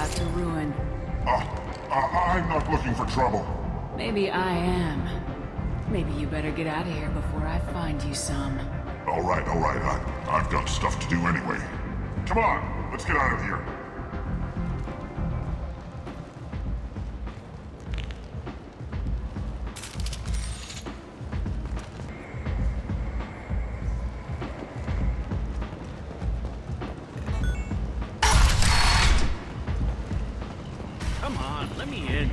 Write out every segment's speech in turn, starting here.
about to ruin. I'm not looking for trouble. Maybe I am. Maybe you better get out of here before I find you some. All right. I've got stuff to do anyway. Come on, let's get out of here. Come on, let me in.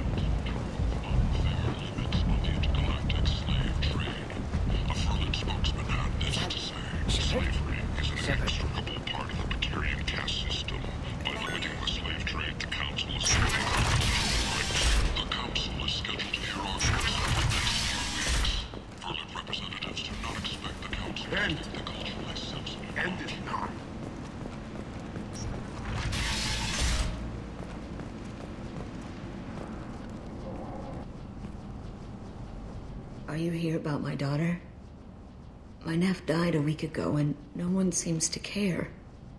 Slavery is an inextricable part of the Batarian caste system. By limiting the slave trade, the Council is serving rights. The Council is scheduled to hear arguments over the next few weeks. Verlet representatives do not expect the Council to keep the culturally sensitive. End it now. Are you here about my daughter? My nephew died a week ago and no one seems to care.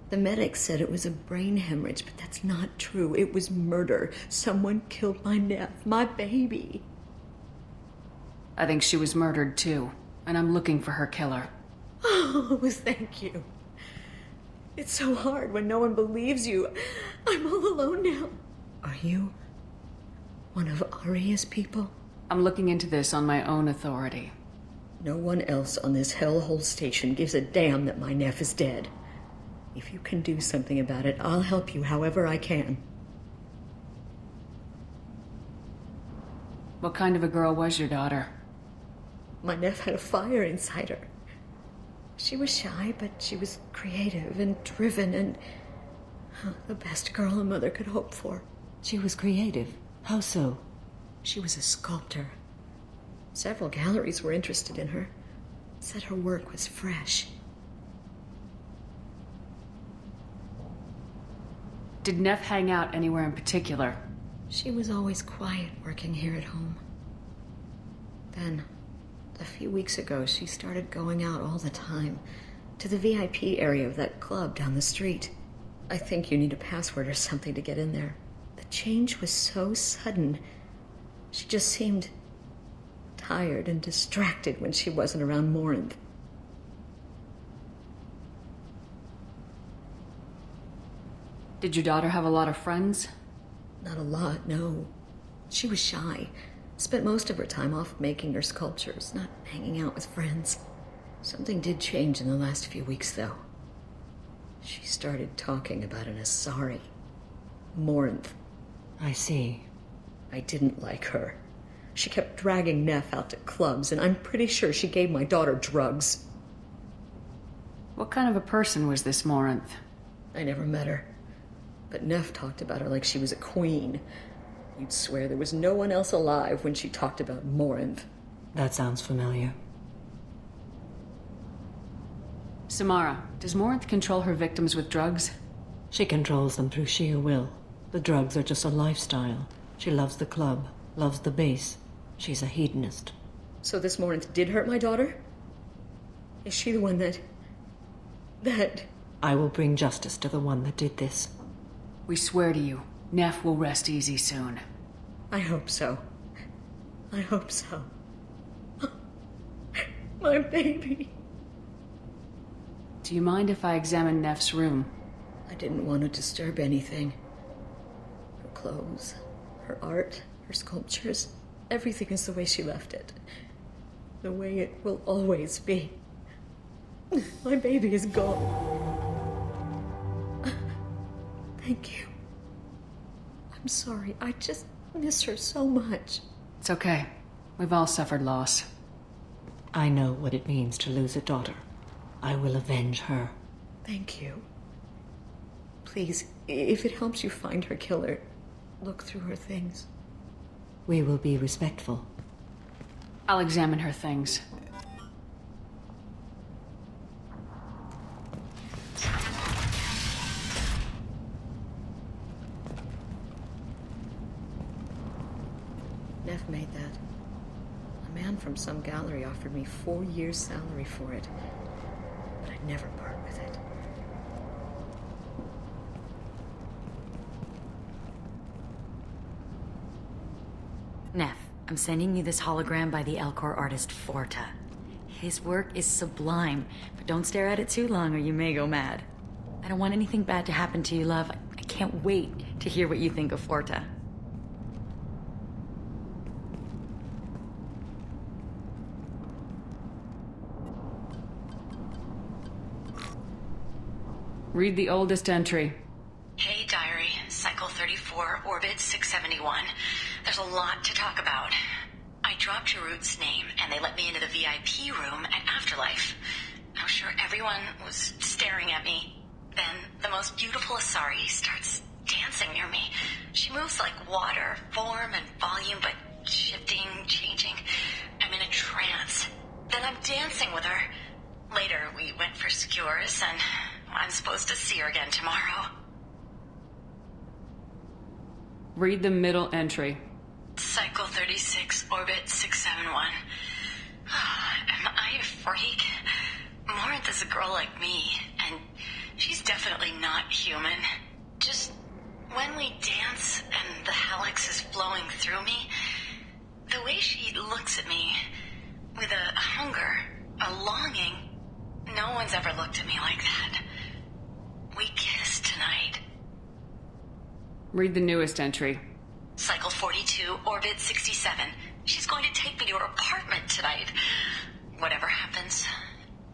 The medics said it was a brain hemorrhage, but that's not true. It was murder. Someone killed my nephew, my baby. I think she was murdered too, and I'm looking for her killer. Oh, thank you. It's so hard when no one believes you. I'm all alone now. Are you one of Aria's people? I'm looking into this on my own authority. No one else on this hellhole station gives a damn that my nephew is dead. If you can do something about it, I'll help you however I can. What kind of a girl was your daughter? My nephew had a fire inside her. She was shy, but she was creative and driven and the best girl a mother could hope for. She was creative. How so? She was a sculptor. Several galleries were interested in her. Said her work was fresh. Did Neff hang out anywhere in particular? She was always quiet working here at home. Then, a few weeks ago, she started going out all the time to the VIP area of that club down the street. I think you need a password or something to get in there. The change was so sudden. She just seemed tired and distracted when she wasn't around Morinth. Did your daughter have a lot of friends? Not a lot, no. She was shy. Spent most of her time off making her sculptures, not hanging out with friends. Something did change in the last few weeks, though. She started talking about an Asari. Morinth. I see. I didn't like her. She kept dragging Neff out to clubs, and I'm pretty sure she gave my daughter drugs. What kind of a person was this Morinth? I never met her. But Neff talked about her like she was a queen. You'd swear there was no one else alive when she talked about Morinth. That sounds familiar. Samara, does Morinth control her victims with drugs? She controls them through sheer will. The drugs are just a lifestyle. She loves the club, loves the base. She's a hedonist. So this Morinth did hurt my daughter? Is she the one that... I will bring justice to the one that did this. We swear to you, Neff will rest easy soon. I hope so. I hope so. My baby. Do you mind if I examine Neff's room? I didn't want to disturb anything. Her clothes, her art, her sculptures, everything is the way she left it. The way it will always be. My baby is gone. Thank you. I'm sorry. I just miss her so much. It's okay. We've all suffered loss. I know what it means to lose a daughter. I will avenge her. Thank you. Please, if it helps you find her killer, look through her things. We will be respectful. I'll examine her things. Neff made that. A man from some gallery offered me 4 years' salary for it, but I'd never part with it. Neff, I'm sending you this hologram by the Elcor artist Forta. His work is sublime, but don't stare at it too long or you may go mad. I don't want anything bad to happen to you, love. I can't wait to hear what you think of Forta. Read the oldest entry. Hey, Diary. Cycle 34, Orbit 671. There's a lot to talk about. I dropped your root's name, and they let me into the VIP room at Afterlife. I'm sure everyone was staring at me. Then, the most beautiful Asari starts dancing near me. She moves like water, form and volume, but shifting, changing. I'm in a trance. Then I'm dancing with her. Later, we went for skewers, and I'm supposed to see her again tomorrow. Read the middle entry. Cycle 36, Orbit 671. Am I a freak? Morinth is a girl like me, and she's definitely not human. Just when we dance and the helix is flowing through me, the way she looks at me with a hunger, a longing, no one's ever looked at me like that. We kissed tonight. Read the newest entry. Cycle 42, Orbit 67. She's going to take me to her apartment tonight. Whatever happens,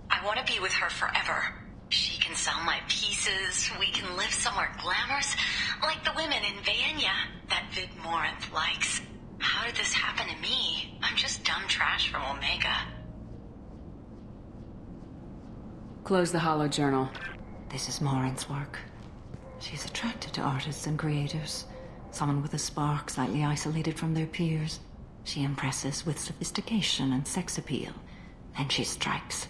I want to be with her forever. She can sell my pieces. We can live somewhere glamorous, like the women in Vanya that Vid Morinth likes. How did this happen to me? I'm just dumb trash from Omega. Close the holo journal. This is Morinth's work. She's attracted to artists and creators. Someone with a spark, slightly isolated from their peers. She impresses with sophistication and sex appeal. And she strikes.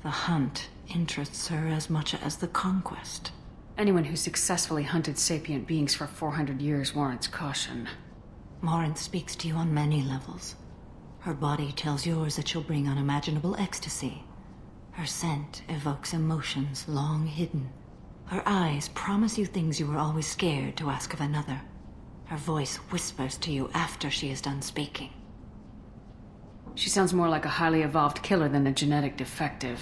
The hunt interests her as much as the conquest. Anyone who successfully hunted sapient beings for 400 years warrants caution. Morinth speaks to you on many levels. Her body tells yours that she'll bring unimaginable ecstasy. Her scent evokes emotions long hidden. Her eyes promise you things you were always scared to ask of another. Her voice whispers to you after she is done speaking. She sounds more like a highly evolved killer than a genetic defective.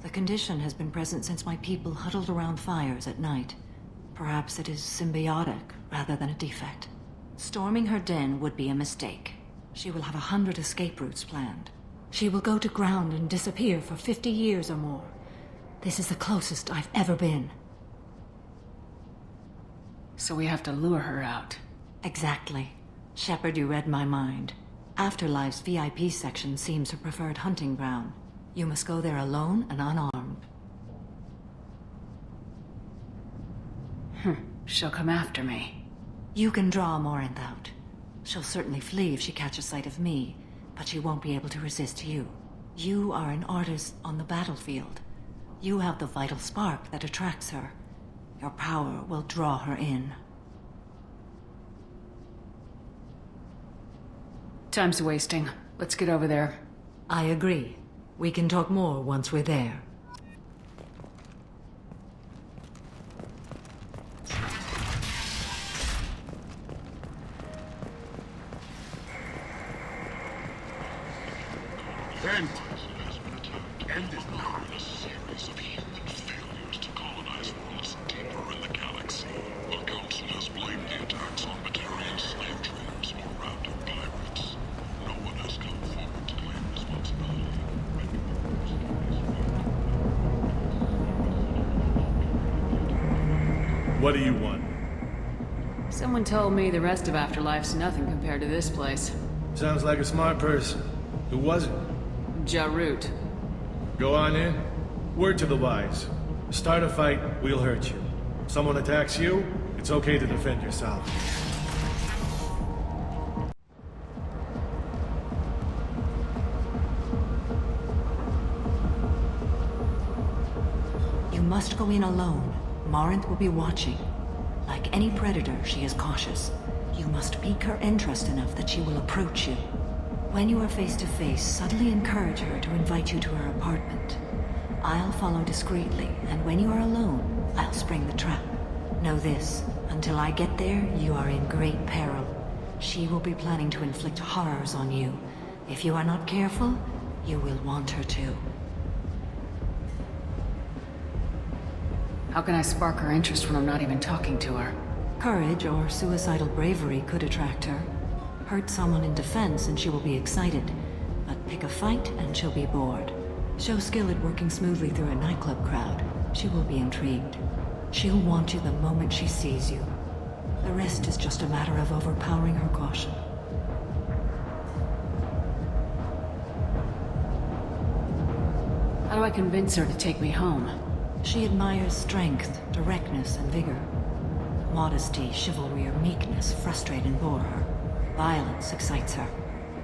The condition has been present since my people huddled around fires at night. Perhaps it is symbiotic rather than a defect. Storming her den would be a mistake. She will have 100 escape routes planned. She will go to ground and disappear for 50 years or more. This is the closest I've ever been. So we have to lure her out. Exactly. Shepard, you read my mind. Afterlife's VIP section seems her preferred hunting ground. You must go there alone and unarmed. She'll come after me. You can draw Morinth out. She'll certainly flee if she catches sight of me, but she won't be able to resist you. You are an artist on the battlefield. You have the vital spark that attracts her. Your power will draw her in. Time's wasting. Let's get over there. I agree. We can talk more once we're there. End is now a series of human failures to colonize worlds deeper in the galaxy. The Council has blamed the attacks on Batarian slave traders or random pirates. No one has come forward to claim responsibility. What do you want? Someone told me the rest of Afterlife's nothing compared to this place. Sounds like a smart person. Who was it? Jarut. Go on in. Word to the wise. Start a fight, we'll hurt you. Someone attacks you, it's okay to defend yourself. You must go in alone. Morinth will be watching. Like any predator, she is cautious. You must pique her interest enough that she will approach you. When you are face to face, subtly encourage her to invite you to her apartment. I'll follow discreetly, and when you are alone, I'll spring the trap. Know this, until I get there, you are in great peril. She will be planning to inflict horrors on you. If you are not careful, you will want her to. How can I spark her interest when I'm not even talking to her? Courage or suicidal bravery could attract her. Hurt someone in defense and she will be excited. But pick a fight and she'll be bored. Show skill at working smoothly through a nightclub crowd. She will be intrigued. She'll want you the moment she sees you. The rest is just a matter of overpowering her caution. How do I convince her to take me home? She admires strength, directness, and vigor. Modesty, chivalry, or meekness frustrate and bore her. Violence excites her.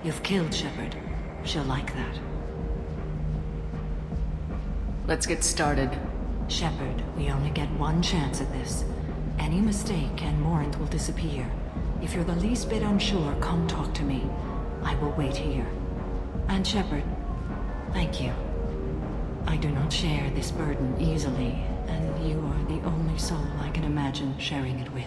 You've killed Shepard. She'll like that. Let's get started. Shepard, we only get one chance at this. Any mistake and Morant will disappear. If you're the least bit unsure, come talk to me. I will wait here. And Shepard, thank you. I do not share this burden easily, and you are the only soul I can imagine sharing it with.